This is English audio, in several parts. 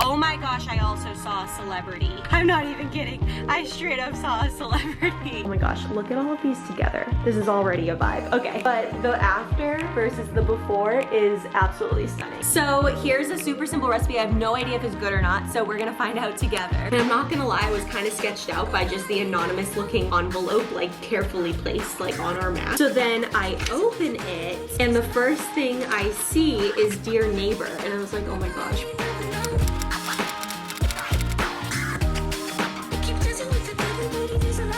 Oh my gosh, I also saw a celebrity. I'm not even kidding. I straight up saw a celebrity. Oh my gosh, look at all of these together. This is already a vibe. Okay, but the after versus the before is absolutely stunning. So here's a super simple recipe. I have no idea if it's good or not, so we're gonna find out together. And I'm not gonna lie, I was kind of sketched out by just the anonymous looking envelope, like carefully placed like on our mat. So then I open it, and the first thing I see is Dear Neighbor, and I was like, oh my gosh.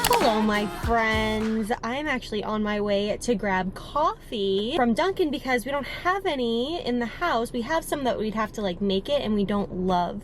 Hello my friends, I'm actually on my way to grab coffee from Dunkin' because we don't have any in the house. We have some that we'd have to like make it, and we don't love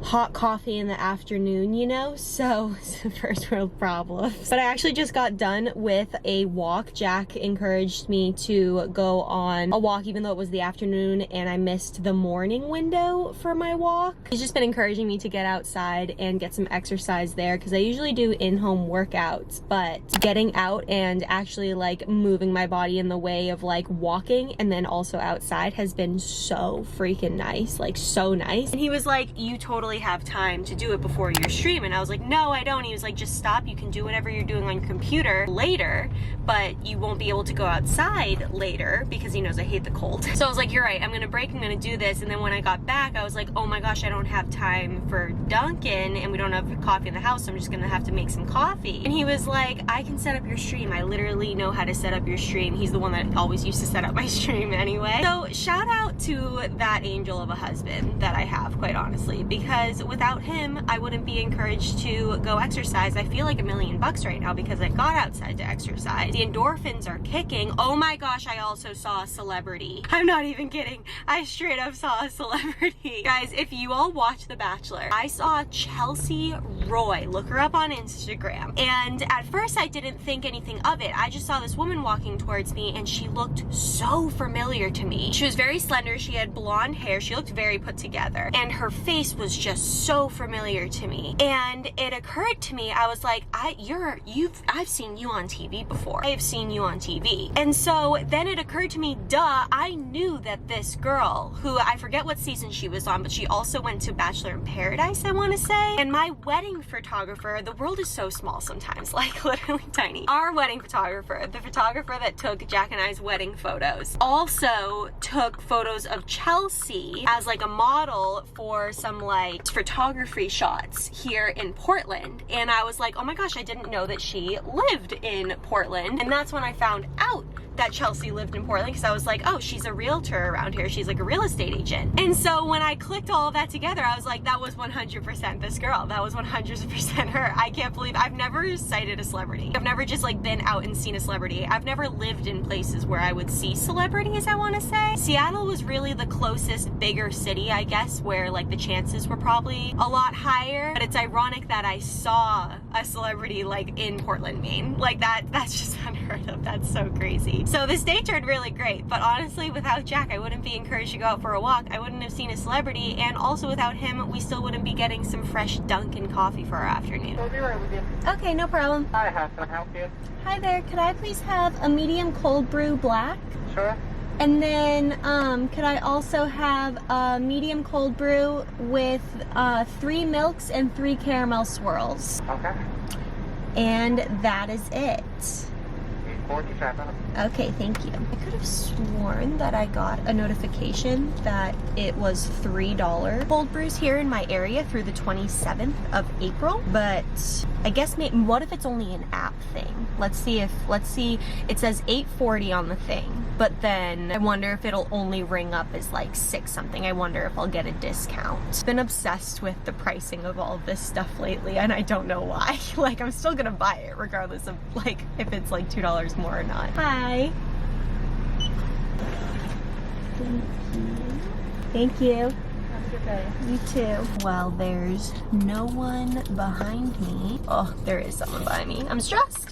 hot coffee in the afternoon, you know, so it's a first world problem. But I actually just got done with a walk. Jack encouraged me to go on a walk even though it was the afternoon and I missed the morning window for my walk. He's just been encouraging me to get outside and get some exercise there because I usually do in-home workouts, but getting out and actually like moving my body in the way of like walking and then also outside has been so freaking nice, like so nice. And he was like, you totally have time to do it before your stream, and I was like, no I don't. He was like, just stop, you can do whatever you're doing on your computer later, but you won't be able to go outside later, because he knows I hate the cold. So I was like, you're right, I'm gonna break, I'm gonna do this. And then when I got back I was like, oh my gosh, I don't have time for Dunkin' and we don't have coffee in the house, so I'm just gonna have to make some coffee. And he was like, I can set up your stream, I literally know how to set up your stream. He's the one that always used to set up my stream anyway. So shout out to that angel of a husband that I have, quite honestly, because without him I wouldn't be encouraged to go exercise. I feel like $1,000,000 right now because I got outside to exercise. The endorphins are kicking. Oh my gosh, I also saw a celebrity. I'm not even kidding. I straight up saw a celebrity. Guys, if you all watch The Bachelor, I saw Chelsea Roy. Look her up on Instagram. And at first I didn't think anything of it. I just saw this woman walking towards me and she looked so familiar to me. She was very slender, she had blonde hair, she looked very put together, and her face was just so familiar to me. And it occurred to me, I was like, I've seen you on TV before. I've seen you on TV. And so then it occurred to me, duh, I knew that this girl, who I forget what season she was on, but she also went to Bachelor in Paradise, I want to say. And my wedding photographer, the world is so small sometimes, like literally tiny. Our wedding photographer, the photographer that took Jack and I's wedding photos, also took photos of Chelsea as like a model for some like photography shots here in Portland. And I was like, oh my gosh, I didn't know that she lived in Portland. And that's when I found out that Chelsea lived in Portland, because I was like, oh, she's a realtor around here. She's like a real estate agent. And so when I clicked all of that together, I was like, that was 100% this girl. That was 100% her. I can't believe I've never sighted a celebrity. I've never just like been out and seen a celebrity. I've never lived in places where I would see celebrities, I want to say. Seattle was really the closest bigger city, I guess, where like the chances were probably a lot higher. But it's ironic that I saw a celebrity like in Portland, Maine. Like that's just unheard of. That's so crazy. So this day turned really great, but honestly, without Jack, I wouldn't be encouraged to go out for a walk. I wouldn't have seen a celebrity, and also without him, we still wouldn't be getting some fresh Dunkin' coffee for our afternoon. I'll be right with you. Okay, no problem. Hi, how can I help you? Hi there, could I please have a medium cold brew black? Sure. And then, could I also have a medium cold brew with 3 milks and 3 caramel swirls? Okay. And that is it. 47. Okay, thank you. I could have sworn that I got a notification that it was $3 cold brews here in my area through the 27th of April, but I guess maybe, what if it's only an app thing? Let's see, it says $8.40 on the thing, but then I wonder if it'll only ring up as like 6 something. I wonder if I'll get a discount. I've been obsessed with the pricing of all of this stuff lately, and I don't know why. Like, I'm still gonna buy it regardless of like if it's like $2 more or not. Hi. Thank you. Have a good day. You too. Well, there's no one behind me. Oh, there is someone behind me. I'm stressed.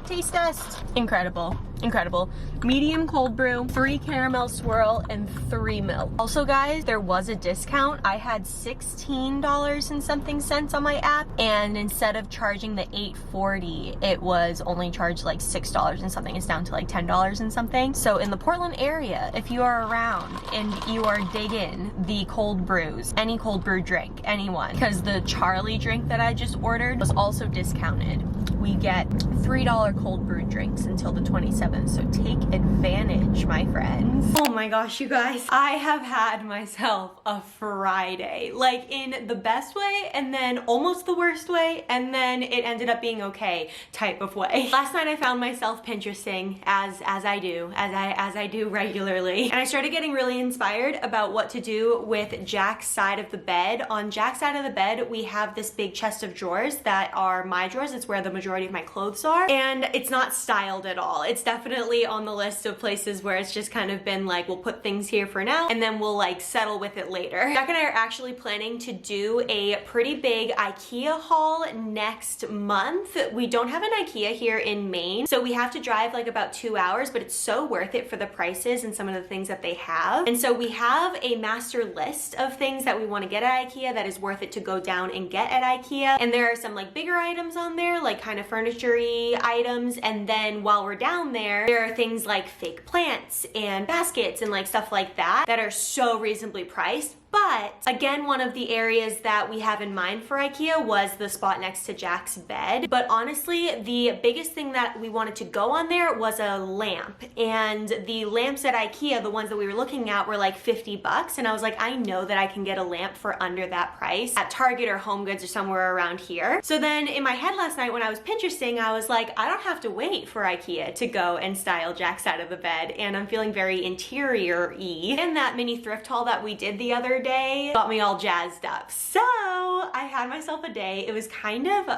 Taste test. Incredible. Incredible. Medium cold brew, 3 caramel swirl, and 3 milk. Also guys, there was a discount. I had $16 and something cents on my app, and instead of charging the $8.40, it was only charged like $6 and something. It's down to like $10 and something. So in the Portland area, if you are around and you are digging the cold brews, any cold brew drink, anyone, because the Charlie drink that I just ordered was also discounted. We get $3 cold brew drinks until the 27th, so take advantage, my friends. Oh my gosh, you guys, I have had myself a Friday, like in the best way and then almost the worst way, and then it ended up being okay type of way. Last night I found myself Pinteresting as I do regularly, and I started getting really inspired about what to do with Jack's side of the bed. On Jack's side of the bed, we have this big chest of drawers that are my drawers. It's where the majority of my clothes are, and it's not styled at all. It's definitely on the list of places where it's just kind of been like, we'll put things here for now and then we'll like settle with it later. Jack and I are actually planning to do a pretty big IKEA haul next month. We don't have an IKEA here in Maine, so we have to drive like about 2 hours, but it's so worth it for the prices and some of the things that they have. And so we have a master list of things that we want to get at IKEA that is worth it to go down and get at IKEA. And there are some like bigger items on there, like kind of furniture-y items, and then while we're down there are things like fake plants and baskets and like stuff like that that are so reasonably priced. But again, one of the areas that we have in mind for IKEA was the spot next to Jack's bed. But honestly, the biggest thing that we wanted to go on there was a lamp. And the lamps at IKEA, the ones that we were looking at, were like 50 bucks. And I was like, I know that I can get a lamp for under that price at Target or Home Goods or somewhere around here. So then in my head last night when I was Pinteresting, I was like, I don't have to wait for IKEA to go and style Jack's side of the bed. And I'm feeling very interior-y. And that mini thrift haul that we did the other day got me all jazzed up. So I had myself a day. It was kind of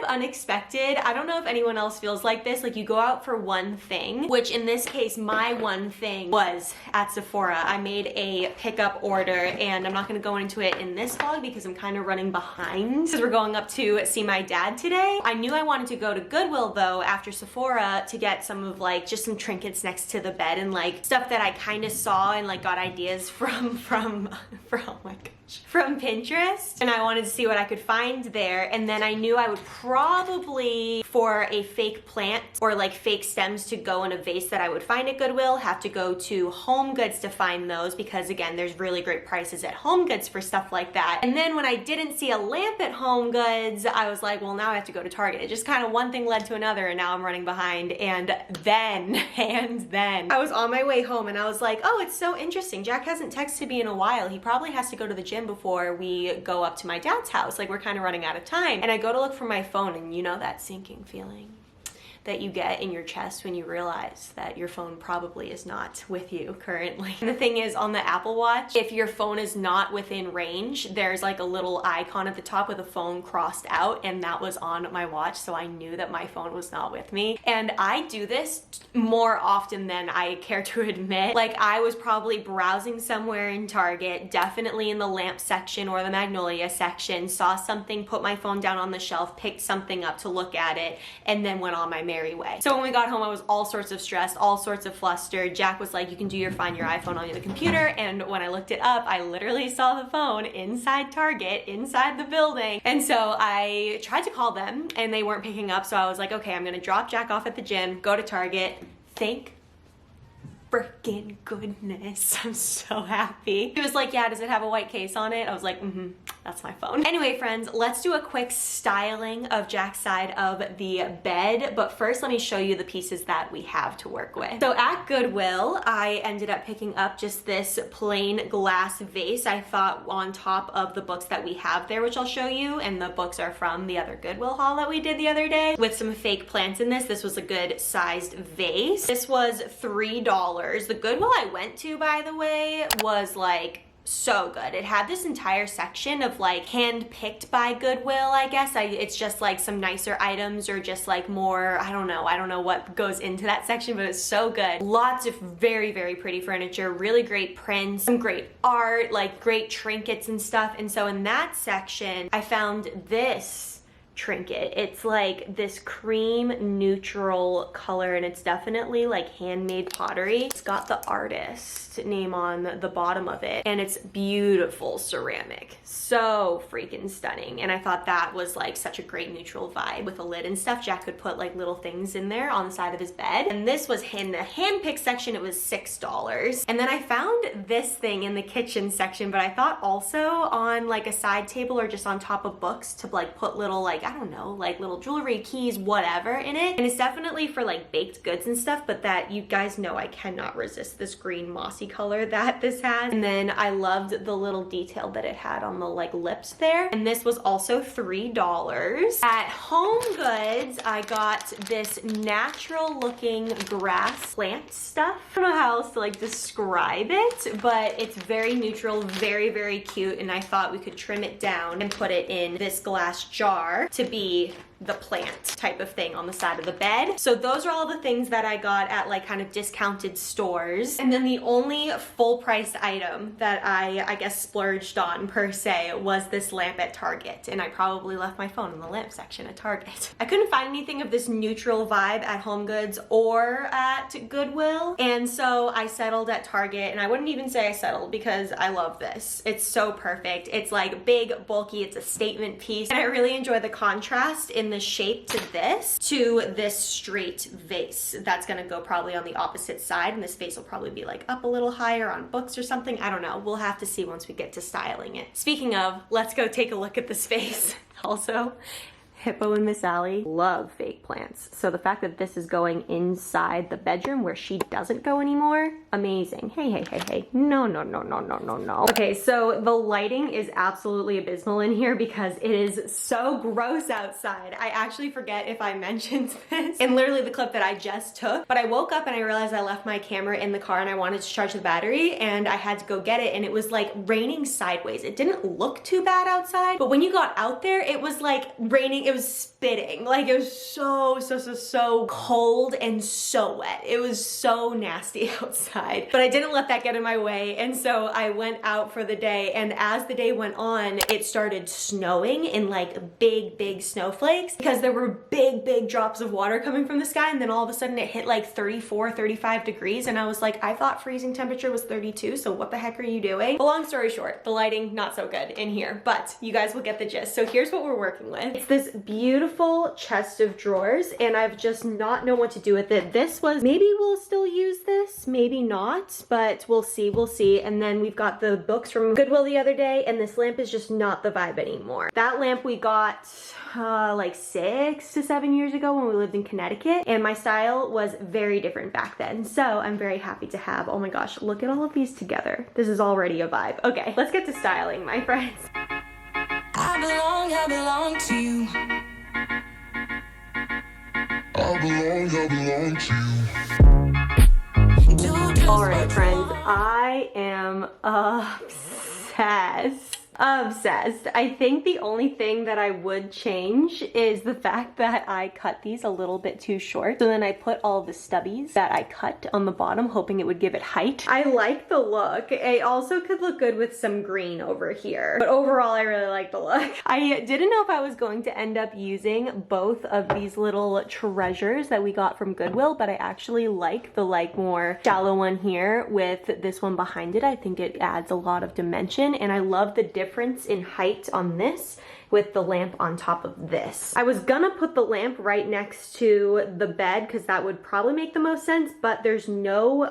unexpected. I don't know if anyone else feels like this. Like you go out for one thing, which in this case, my one thing was at Sephora. I made a pickup order, and I'm not gonna go into it in this vlog because I'm kind of running behind because we're going up to see my dad today. I knew I wanted to go to Goodwill though after Sephora to get some of like just some trinkets next to the bed and like stuff that I kind of saw and like got ideas from oh my gosh, from Pinterest, and I wanted to see what I could find there. And then I knew I would probably, for a fake plant or like fake stems to go in a vase that I would find at Goodwill, have to go to Home Goods to find those, because again, there's really great prices at Home Goods for stuff like that. And then when I didn't see a lamp at Home Goods, I was like, well, now I have to go to Target. It just kind of one thing led to another, and now I'm running behind. And then I was on my way home and I was like, oh, it's so interesting. Jack hasn't texted me in a while. He probably has to go to the gym before we go up to my dad's house. Like we're kind of running out of time. And I go to look for my phone, and you know that sinking feeling that you get in your chest when you realize that your phone probably is not with you currently. And the thing is, on the Apple Watch, if your phone is not within range, there's like a little icon at the top with a phone crossed out, and that was on my watch, so I knew that my phone was not with me. And I do this more often than I care to admit. Like I was probably browsing somewhere in Target, definitely in the lamp section or the magnolia section, saw something, put my phone down on the shelf, picked something up to look at it, and then went on my merry way. So when we got home, I was all sorts of stressed, all sorts of flustered. Jack was like, you can find your iPhone on the computer. And when I looked it up, I literally saw the phone inside Target, inside the building. And so I tried to call them and they weren't picking up. So I was like, okay, I'm gonna drop Jack off at the gym, go to Target. Thank freaking goodness. I'm so happy. He was like, yeah, does it have a white case on it? I was like, that's my phone. Anyway, friends, let's do a quick styling of Jack's side of the bed. But first, let me show you the pieces that we have to work with. So at Goodwill, I ended up picking up just this plain glass vase. I thought on top of the books that we have there, which I'll show you, and the books are from the other Goodwill haul that we did the other day, with some fake plants in this. This was a good sized vase. This was $3. The Goodwill I went to, by the way, was like so good. It had this entire section of like hand-picked by Goodwill, I guess. It's just like some nicer items, or just like more, I don't know what goes into that section, but it's so good. Lots of very, very pretty furniture, really great prints, some great art, like great trinkets and stuff. And so in that section, I found this trinket. It's like this cream neutral color, and it's definitely like handmade pottery. It's got the artist name on the bottom of it, and it's beautiful ceramic. So freaking stunning. And I thought that was like such a great neutral vibe with a lid and stuff. Jack could put like little things in there on the side of his bed. And this was in the hand pick section, it was $6. And then I found this thing in the kitchen section, but I thought also on like a side table or just on top of books to like put little, like, I don't know, like little jewelry, keys, whatever in it. And it's definitely for like baked goods and stuff, but that, you guys know, I cannot resist this green mossy color that this has. And then I loved the little detail that it had on the like lips there. And this was also $3. At Home Goods, I got this natural looking grass plant stuff. I don't know how else to like describe it, but it's very neutral, very, very cute. And I thought we could trim it down and put it in this glass jar to be the plant type of thing on the side of the bed. So those are all the things that I got at like kind of discounted stores. And then the only full price item that I guess splurged on per se was this lamp at Target. And I probably left my phone in the lamp section at Target. I couldn't find anything of this neutral vibe at Home Goods or at Goodwill. And so I settled at Target, and I wouldn't even say I settled because I love this. It's so perfect. It's like big, bulky, it's a statement piece. And I really enjoy the contrast in the shape to this straight vase that's gonna go probably on the opposite side, and this vase will probably be like up a little higher on books or something. I don't know, we'll have to see once we get to styling it. Speaking of, let's go take a look at this vase. Also, Hippo and Miss Allie love fake plants. So the fact that this is going inside the bedroom where she doesn't go anymore, amazing. Hey, hey, hey, hey. No, no, no, no, no, no, no. Okay, so the lighting is absolutely abysmal in here because it is so gross outside. I actually forget if I mentioned this in literally the clip that I just took, but I woke up and I realized I left my camera in the car and I wanted to charge the battery, and I had to go get it, and it was like raining sideways. It didn't look too bad outside, but when you got out there, it was like raining. It was spitting. Like, it was so cold and so wet. It was so nasty outside. But I didn't let that get in my way, and so I went out for the day, and as the day went on, it started snowing in like big snowflakes because there were big drops of water coming from the sky, and then all of a sudden it hit like 34, 35 degrees, and I was like, I thought freezing temperature was 32, so what the heck are you doing? But long story short, the lighting not so good in here, but you guys will get the gist. So here's what we're working with. It's this beautiful chest of drawers, and I've just not known what to do with it. This was, maybe we'll still use this, maybe not, but we'll see. And then we've got the books from Goodwill the other day, and this lamp is just not the vibe anymore. That lamp we got like 6 to 7 years ago when we lived in Connecticut, and my style was very different back then. So I'm very happy to have, oh my gosh, look at all of these together. This is already a vibe. Okay, let's get to styling, my friends. I belong to you. I belong to you. All right, friends, I am obsessed. I think the only thing that I would change is the fact that I cut these a little bit too short. So then I put all the stubbies that I cut on the bottom, hoping it would give it height. I like the look. It also could look good with some green over here, but overall I really like the look. I didn't know if I was going to end up using both of these little treasures that we got from Goodwill, but I actually like the more shallow one here with this one behind it. I think it adds a lot of dimension, and I love the difference in height on this with the lamp on top of this. I was gonna put the lamp right next to the bed because that would probably make the most sense, but there's no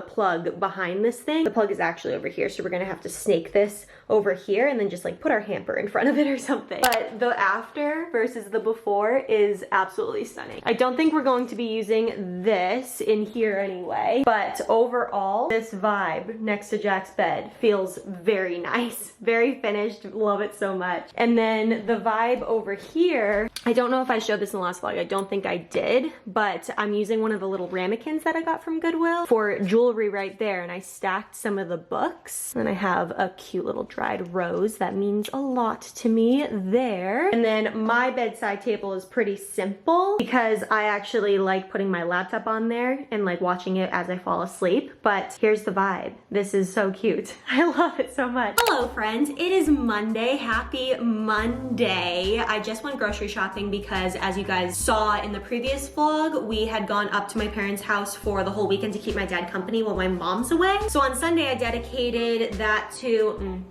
plug behind this thing. The plug is actually over here, so we're gonna have to snake this over here and then just like put our hamper in front of it or something. But the after versus the before is absolutely stunning. I don't think we're going to be using this in here anyway, but overall, this vibe next to Jack's bed feels very nice, very finished, love it so much. And then the vibe over here, I don't know if I showed this in the last vlog, I don't think I did, but I'm using one of the little ramekins that I got from Goodwill for jewelry right there, and I stacked some of the books, and I have a cute little dried rose that means a lot to me there. And then my bedside table is pretty simple because I actually like putting my laptop on there and like watching it as I fall asleep, but here's the vibe. This is so cute. I love it so much. Hello friends, it It is Monday. Happy Monday. I just went grocery shopping because, as you guys saw in the previous vlog, we had gone up to my parents' house for the whole weekend to keep my dad company while my mom's away. So on Sunday, I dedicated that to...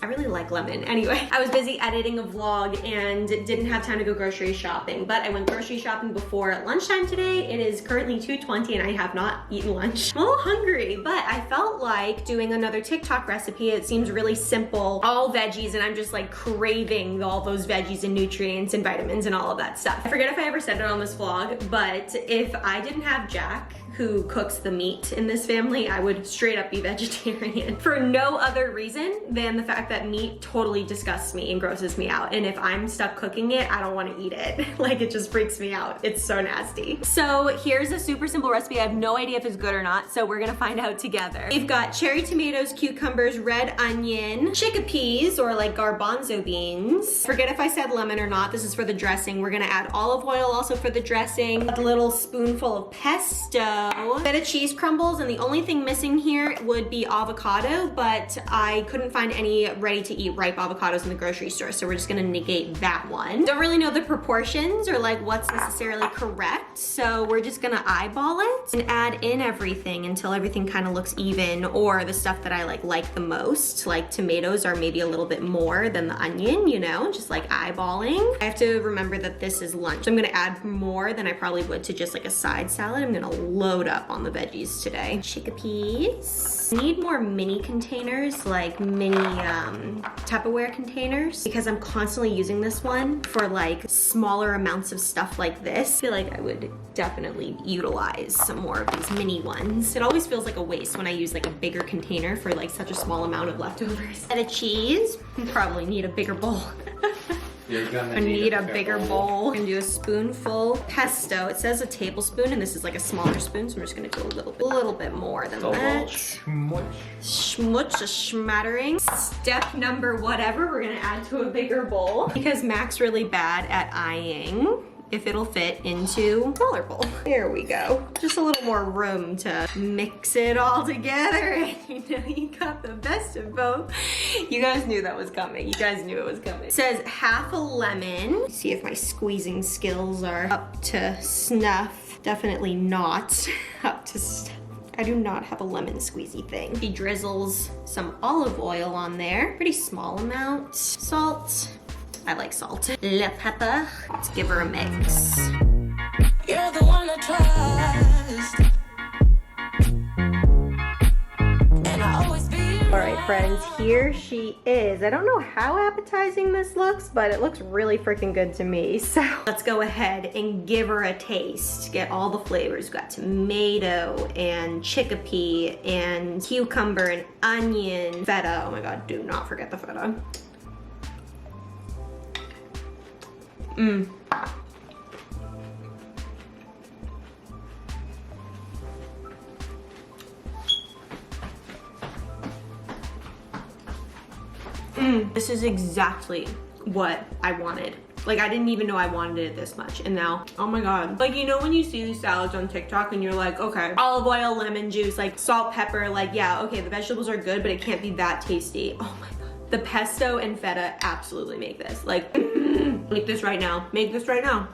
I really like lemon. Anyway, I was busy editing a vlog and didn't have time to go grocery shopping, but I went grocery shopping before lunchtime today. It is currently 2:20 and I have not eaten lunch. I'm a little hungry, but I felt like doing another TikTok recipe. It seems really simple, all veggies, and I'm just like craving all those veggies and nutrients and vitamins and all of that stuff. I forget if I ever said it on this vlog, but if I didn't have Jack, who cooks the meat in this family, I would straight up be vegetarian for no other reason than the fact that meat totally disgusts me and grosses me out. And if I'm stuck cooking it, I don't want to eat it. Like, it just freaks me out. It's so nasty. So here's a super simple recipe. I have no idea if it's good or not, so we're gonna find out together. We've got cherry tomatoes, cucumbers, red onion, chickpeas or like garbanzo beans. Forget if I said lemon or not. This is for the dressing. We're gonna add olive oil also for the dressing, a little spoonful of pesto, a bit of cheese crumbles, and the only thing missing here would be avocado, but I couldn't find any ready to eat ripe avocados in the grocery store, so we're just gonna negate that one. Don't really know the proportions or like what's necessarily correct, so we're just gonna eyeball it and add in everything until everything kind of looks even, or the stuff that I like the most, like tomatoes are maybe a little bit more than the onion, you know, just like eyeballing. I have to remember that this is lunch, so I'm gonna add more than I probably would to just like a side salad. I'm gonna load up on the veggies today. Chickpeas. Need more mini containers, like mini Tupperware containers, because I'm constantly using this one for like smaller amounts of stuff like this. I feel like I would definitely utilize some more of these mini ones. It always feels like a waste when I use like a bigger container for like such a small amount of leftovers. And the cheese, probably need a bigger bowl. I need a bigger bowl. I'm gonna do a spoonful pesto. It says a tablespoon, and this is like a smaller spoon, so I'm just gonna do a little bit more than that. Schmutz, a schmattering. Step number whatever, we're gonna add to a bigger bowl because Mac's really bad at eyeing if it'll fit into a smaller bowl. There we go. Just a little more room to mix it all together. And you know, you got the best of both. You guys knew that was coming. You guys knew it was coming. It says half a lemon. Let's see if my squeezing skills are up to snuff. Definitely not up to snuff. I do not have a lemon squeezy thing. He drizzles some olive oil on there. Pretty small amount. Salt. I like salt. Le pepper. Let's give her a mix. You're the one I trust. And I always be. All right, friends, here she is. I don't know how appetizing this looks, but it looks really freaking good to me. So let's go ahead and give her a taste. Get all the flavors. We've got tomato and chickpea and cucumber and onion. Feta. Oh my God, do not forget the feta. This is exactly what I wanted. Like, I didn't even know I wanted it this much, and now, oh my God. Like, you know when you see these salads on TikTok and you're like, okay, olive oil, lemon juice, like salt, pepper, like, yeah, okay, the vegetables are good, but it can't be that tasty. Oh my God. The pesto and feta absolutely make this. Like, make this right now. Make this right now.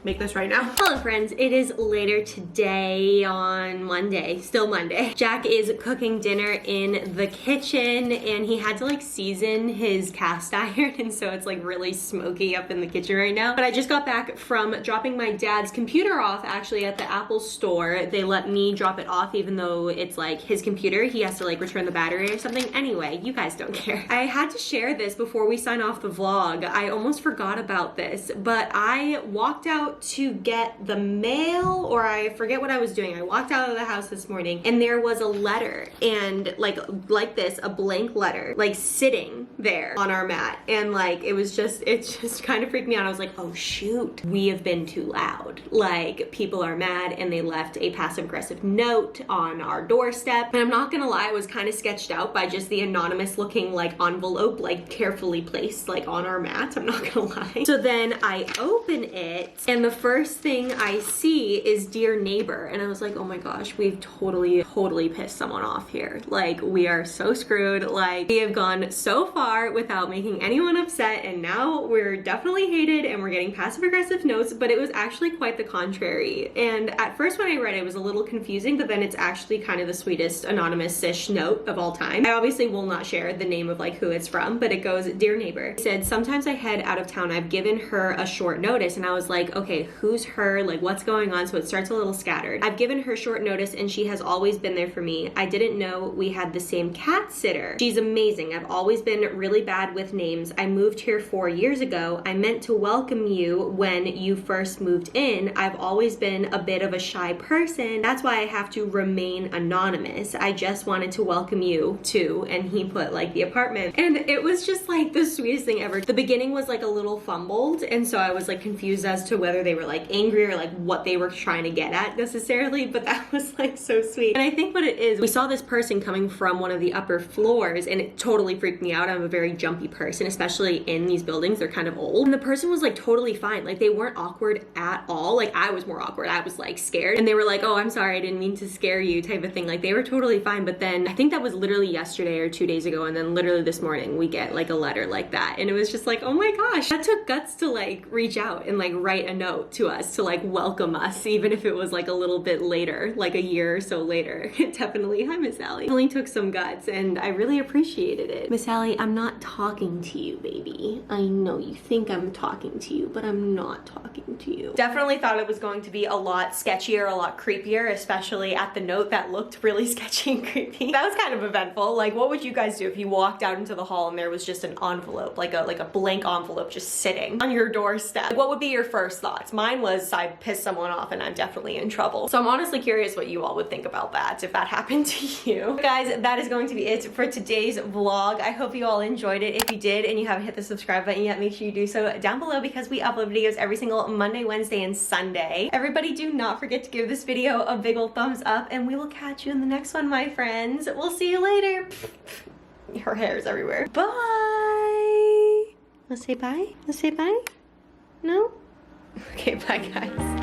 Make this right now. Hello friends, it is later today on Monday, still Monday. Jack is cooking dinner in the kitchen and he had to like season his cast iron, and so it's like really smoky up in the kitchen right now. But I just got back from dropping my dad's computer off actually at the Apple store. They let me drop it off even though it's like his computer. He has to like return the battery or something. Anyway, you guys don't care. I had to share this before we sign off the vlog. I almost forgot about this, but I walked out to get the mail, or I forget what I was doing. I walked out of the house this morning and there was a letter, and like this, a blank letter, like sitting there on our mat, and like it just kind of freaked me out. I was like, oh shoot, we have been too loud. Like, people are mad and they left a passive aggressive note on our doorstep. And I'm not gonna lie, I was kind of sketched out by just the anonymous looking like envelope, like carefully placed like on our mat. I'm not gonna lie. So then I open it and And the first thing I see is dear neighbor. And I was like, oh my gosh, we've totally pissed someone off here. Like, we are so screwed. Like, we have gone so far without making anyone upset, and now we're definitely hated and we're getting passive aggressive notes, but it was actually quite the contrary. And at first when I read it, it was a little confusing, but then it's actually kind of the sweetest anonymous-ish note of all time. I obviously will not share the name of like who it's from, but it goes, dear neighbor. He said, sometimes I head out of town. I've given her a short notice. And I was like, okay, who's her? Like, what's going on? So it starts a little scattered. I've given her short notice and she has always been there for me. I didn't know we had the same cat sitter. She's amazing. I've always been really bad with names. I moved here 4 years ago. I meant to welcome you when you first moved in. I've always been a bit of a shy person. That's why I have to remain anonymous. I just wanted to welcome you too. And he put like the apartment. And it was just like the sweetest thing ever. The beginning was like a little fumbled. And so I was like confused as to whether they were like angry or like what they were trying to get at necessarily. But that was like so sweet. And I think what it is, we saw this person coming from one of the upper floors and it totally freaked me out. I'm a very jumpy person, especially in these buildings. They're kind of old. And the person was like totally fine. Like, they weren't awkward at all. Like, I was more awkward. I was like scared. And they were like, oh, I'm sorry, I didn't mean to scare you type of thing. Like, they were totally fine. But then I think that was literally yesterday or 2 days ago. And then literally this morning we get like a letter like that. And it was just like, oh my gosh, that took guts to like reach out and like write a note to us to like welcome us, even if it was like a little bit later, like a year or so later. It definitely, hi Miss Sally, definitely took some guts and I really appreciated it. Miss Sally, I'm not talking to you, baby. I know you think I'm talking to you, but I'm not talking to you. Definitely thought it was going to be a lot sketchier, a lot creepier, especially at the note that looked really sketchy and creepy. That was kind of eventful. Like, what would you guys do if you walked out into the hall and there was just an envelope, like a blank envelope just sitting on your doorstep? What would be your first thoughts? Mine was, I pissed someone off and I'm definitely in trouble. So I'm honestly curious what you all would think about that if that happened to you. Guys, that is going to be it for today's vlog. I hope you all enjoyed it. If you did and you haven't hit the subscribe button yet, make sure you do so down below because we upload videos every single Monday, Wednesday, and Sunday. Everybody, do not forget to give this video a big old thumbs up and we will catch you in the next one, my friends. We'll see you later. Her hair is everywhere. Bye. Let's say bye. Let's say bye. No? Okay, bye guys.